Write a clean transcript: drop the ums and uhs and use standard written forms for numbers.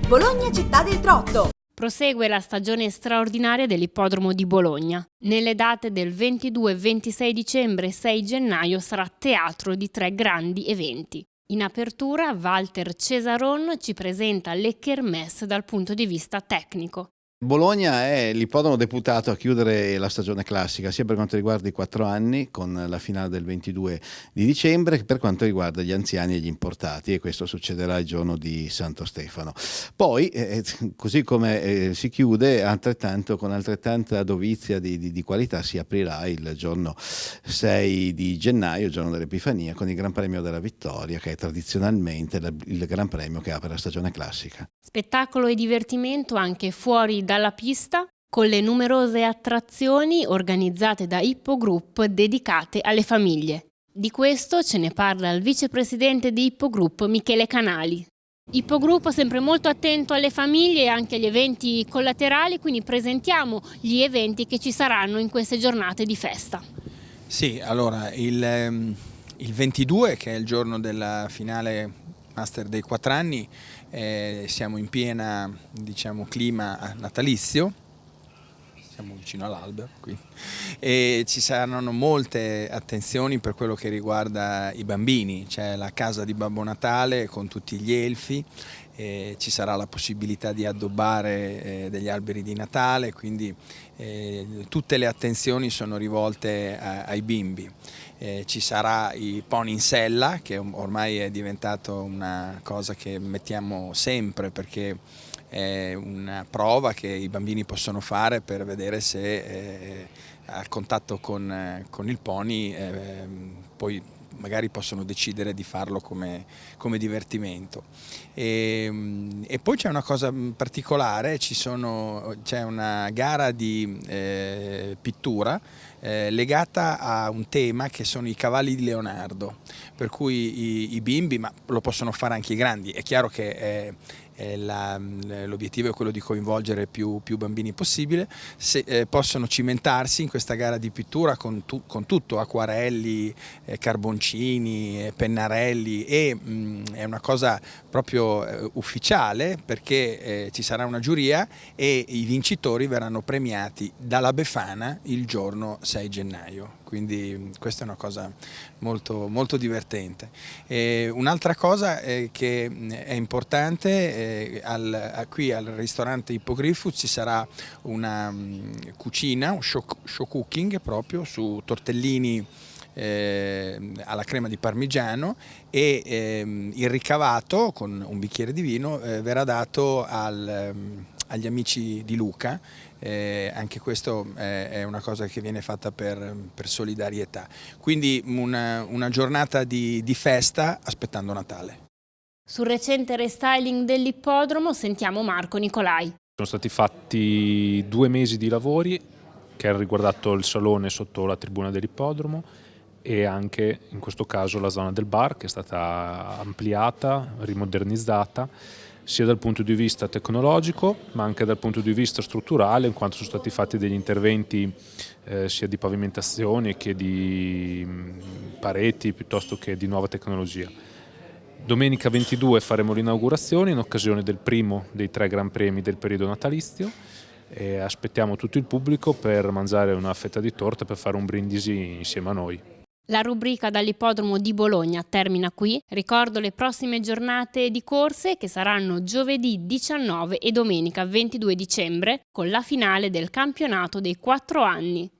Bologna Città del Trotto. Prosegue la stagione straordinaria dell'ippodromo di Bologna. Nelle date del 22, 26 dicembre e 6 gennaio sarà teatro di 3 grandi eventi. In apertura, Walter Cesaron ci presenta le kermesse dal punto di vista tecnico. Bologna è l'ippodromo deputato a chiudere la stagione classica, sia per quanto riguarda i 4 anni, con la finale del 22 di dicembre, che per quanto riguarda gli anziani e gli importati, e questo succederà il giorno di Santo Stefano. Poi, così come si chiude, con altrettanta dovizia di qualità, si aprirà il giorno 6 di gennaio, il giorno dell'Epifania, con il Gran Premio della Vittoria, che è tradizionalmente il Gran Premio che apre la stagione classica. Spettacolo e divertimento anche fuori dalla pista, con le numerose attrazioni organizzate da Ippo Group dedicate alle famiglie. Di questo ce ne parla il vicepresidente di Ippo Group, Michele Canali. Ippo Group è sempre molto attento alle famiglie e anche agli eventi collaterali, quindi presentiamo gli eventi che ci saranno in queste giornate di festa. Sì, allora il 22, che è il giorno della finale Master dei 4 anni, siamo in piena, clima natalizio, siamo vicino all'albero qui, e ci saranno molte attenzioni per quello che riguarda i bambini. C'è la casa di Babbo Natale con tutti gli elfi, ci sarà la possibilità di addobbare degli alberi di Natale, quindi tutte le attenzioni sono rivolte ai bimbi. Ci sarà i pony in sella, che ormai è diventato una cosa che mettiamo sempre, perché è una prova che i bambini possono fare per vedere se a contatto con il pony poi magari possono decidere di farlo come divertimento. E poi c'è una cosa particolare, c'è una gara di pittura legata a un tema che sono i cavalli di Leonardo, per cui i bimbi, ma lo possono fare anche i grandi. È chiaro che l'obiettivo è quello di coinvolgere più bambini possibile, possono cimentarsi in questa gara di pittura con tutto, acquarelli, carboncini, pennarelli, e è una cosa proprio ufficiale, perché ci sarà una giuria e i vincitori verranno premiati dalla Befana il giorno 6 gennaio. Quindi questa è una cosa molto, molto divertente. Un'altra cosa che è importante, qui al ristorante Ippogriffus ci sarà una cucina, un show cooking proprio su tortellini alla crema di parmigiano, e il ricavato con un bicchiere di vino verrà dato agli amici di Luca. Anche questo è una cosa che viene fatta per solidarietà, quindi una giornata di festa aspettando Natale. Sul recente restyling dell'ippodromo sentiamo Marco Nicolai. Sono stati fatti 2 mesi di lavori che hanno riguardato il salone sotto la tribuna dell'ippodromo e anche in questo caso la zona del bar, che è stata ampliata, rimodernizzata, sia dal punto di vista tecnologico ma anche dal punto di vista strutturale, in quanto sono stati fatti degli interventi sia di pavimentazione che di pareti piuttosto che di nuova tecnologia. Domenica 22 faremo l'inaugurazione in occasione del primo dei 3 Gran Premi del periodo natalizio e aspettiamo tutto il pubblico per mangiare una fetta di torta, per fare un brindisi insieme a noi. La rubrica dall'ippodromo di Bologna termina qui. Ricordo le prossime giornate di corse, che saranno giovedì 19 e domenica 22 dicembre, con la finale del campionato dei 4 anni.